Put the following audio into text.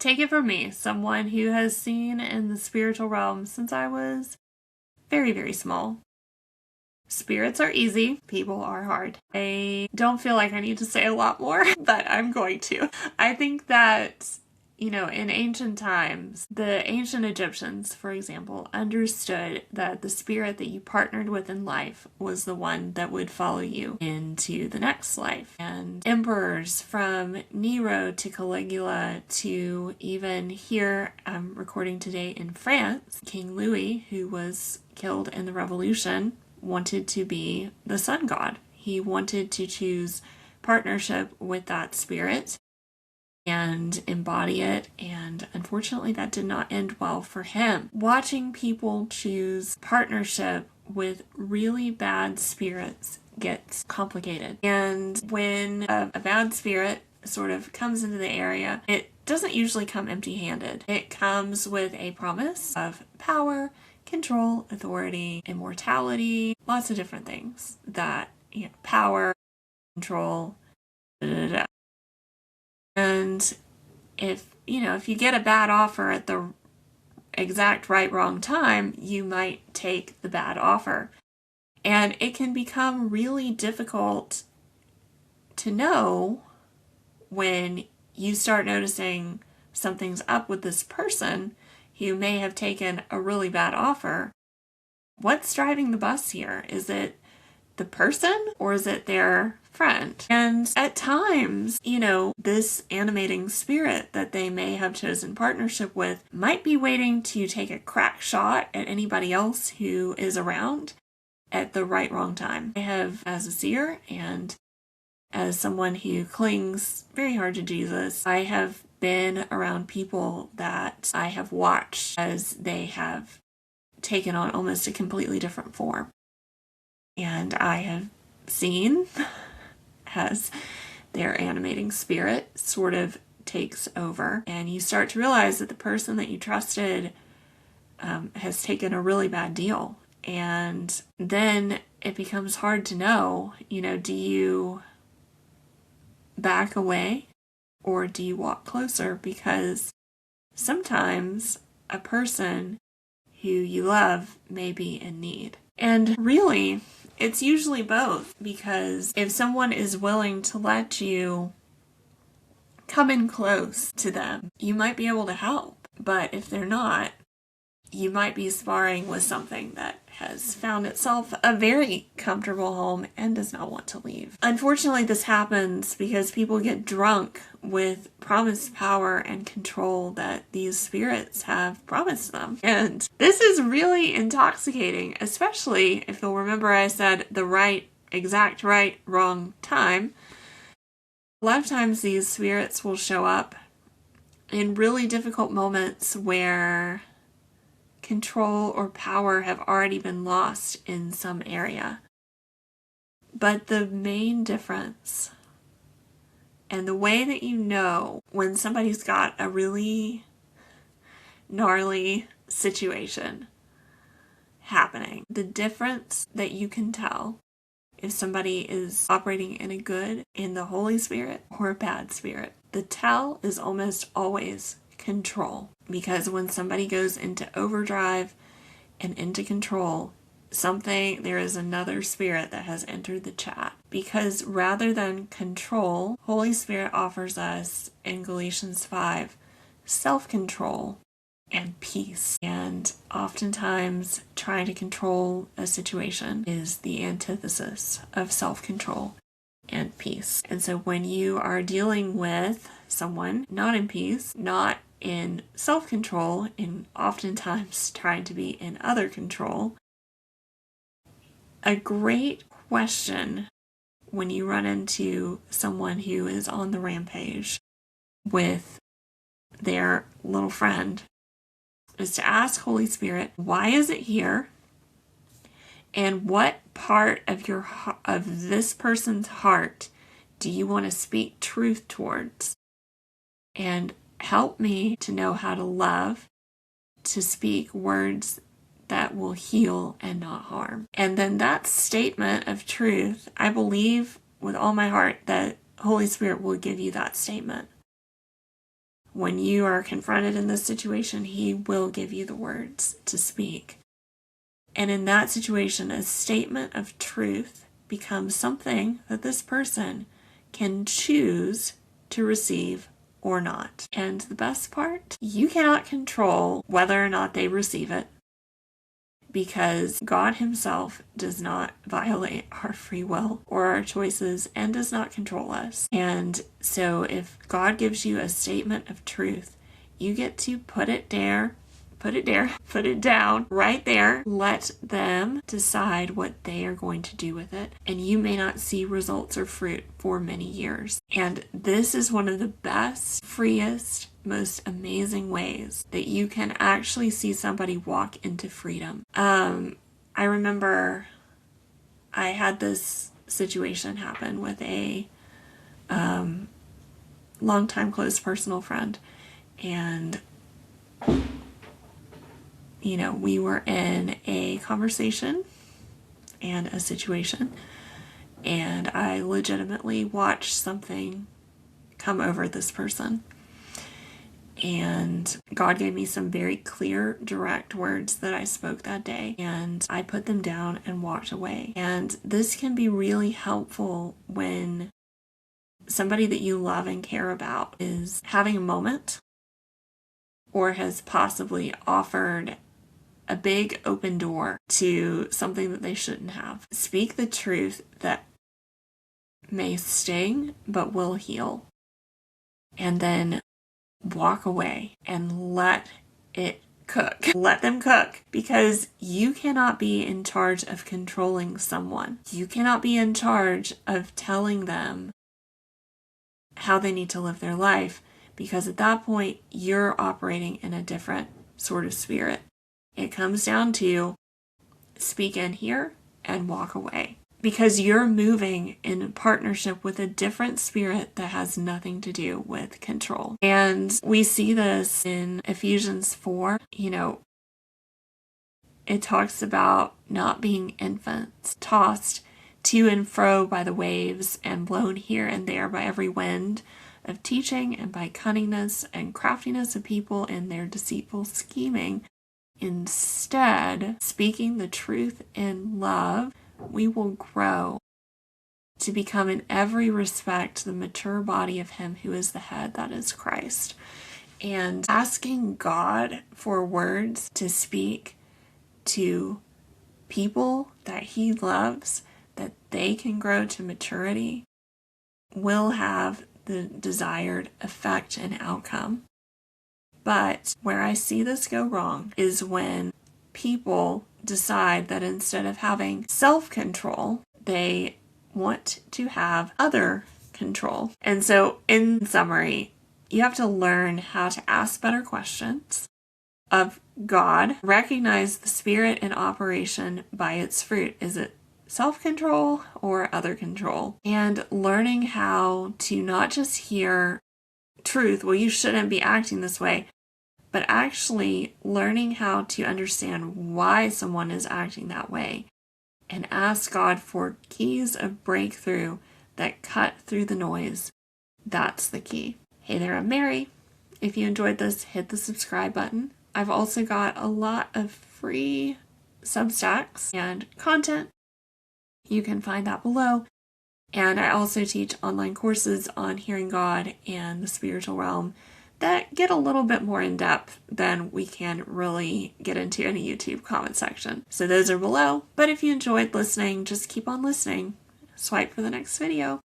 take it from me, someone who has seen in the spiritual realm since I was very, very small. Spirits are easy, people are hard. I don't feel like I need to say a lot more, but I'm going to. I think that, in ancient times, the ancient Egyptians, for example, understood that the spirit that you partnered with in life was the one that would follow you into the next life. And emperors from Nero to Caligula to even here, I'm recording today in France, King Louis, who was killed in the revolution, wanted to be the sun god. He wanted to choose partnership with that spirit and embody it, and unfortunately that did not end well for him. Watching people choose partnership with really bad spirits gets complicated, and when a bad spirit sort of comes into the area, it doesn't usually come empty-handed. It comes with a promise of power, control, authority, immortality, lots of different things that, power, control, And if you get a bad offer at the exact wrong time, you might take the bad offer. And it can become really difficult to know when you start noticing something's up with this person who may have taken a really bad offer. What's driving the bus here? Is it the person or is it their friend? And at times, this animating spirit that they may have chosen partnership with might be waiting to take a crack shot at anybody else who is around at the wrong time. I have, as a seer and as someone who clings very hard to Jesus, I have been around people that I have watched as they have taken on almost a completely different form. And I have seen as their animating spirit sort of takes over, and you start to realize that the person that you trusted has taken a really bad deal. And then it becomes hard to know, do you back away or do you walk closer? Because sometimes a person who you love may be in need. And really, it's usually both, because if someone is willing to let you come in close to them, you might be able to help. But if they're not, you might be sparring with something that has found itself a very comfortable home and does not want to leave. Unfortunately, this happens because people get drunk with promised power and control that these spirits have promised them. And this is really intoxicating, especially if you'll remember I said the exact wrong time. A lot of times these spirits will show up in really difficult moments where control or power have already been lost in some area. But the main difference and the way that you know when somebody's got a really gnarly situation happening, the difference that you can tell if somebody is operating in the Holy Spirit or a bad spirit, the tell is almost always control. Because when somebody goes into overdrive and into control, there is another spirit that has entered the chat. Because rather than control, Holy Spirit offers us in Galatians 5 self-control and peace. And oftentimes trying to control a situation is the antithesis of self-control and peace. And so when you are dealing with someone not in peace, not in self-control, and oftentimes trying to be in other control, a great question when you run into someone who is on the rampage with their little friend is to ask Holy Spirit, why is it here? And what part of this person's heart do you want to speak truth towards? And help me to know how to love, to speak words that will heal and not harm. And then that statement of truth, I believe with all my heart that Holy Spirit will give you that statement. when you are confronted in this situation, He will give you the words to speak. And in that situation, a statement of truth becomes something that this person can choose to receive or not. And the best part, you cannot control whether or not they receive it, because God Himself does not violate our free will or our choices and does not control us. And so if God gives you a statement of truth, you get to put it down right there. Let them decide what they are going to do with it. And you may not see results or fruit for many years. And this is one of the best, freest, most amazing ways that you can actually see somebody walk into freedom. I remember I had this situation happen with a longtime close personal friend. And we were in a conversation and a situation, and I legitimately watched something come over this person. And God gave me some very clear, direct words that I spoke that day, and I put them down and walked away. And this can be really helpful when somebody that you love and care about is having a moment or has possibly offered a big open door to something that they shouldn't have. Speak the truth that may sting but will heal. And then walk away and let it cook. Let them cook, because you cannot be in charge of controlling someone. You cannot be in charge of telling them how they need to live their life, because at that point you're operating in a different sort of spirit. It comes down to speak in here and walk away, because you're moving in partnership with a different spirit that has nothing to do with control. And we see this in Ephesians 4. It talks about not being infants, tossed to and fro by the waves and blown here and there by every wind of teaching and by cunningness and craftiness of people in their deceitful scheming. Instead, speaking the truth in love, we will grow to become in every respect the mature body of Him who is the head, that is Christ. And asking God for words to speak to people that He loves, that they can grow to maturity, will have the desired effect and outcome. But where I see this go wrong is when people decide that instead of having self-control, they want to have other control. And so, in summary, you have to learn how to ask better questions of God, recognize the Spirit in operation by its fruit. Is it self-control or other control? And learning how to not just hear truth, well, you shouldn't be acting this way, but actually learning how to understand why someone is acting that way and ask God for keys of breakthrough that cut through the noise. That's the key. Hey there, I'm Mary. If you enjoyed this, hit the subscribe button. I've also got a lot of free Substacks and content. You can find that below. And I also teach online courses on hearing God and the spiritual realm that get a little bit more in depth than we can really get into in a YouTube comment section. So those are below. But if you enjoyed listening, just keep on listening. Swipe for the next video.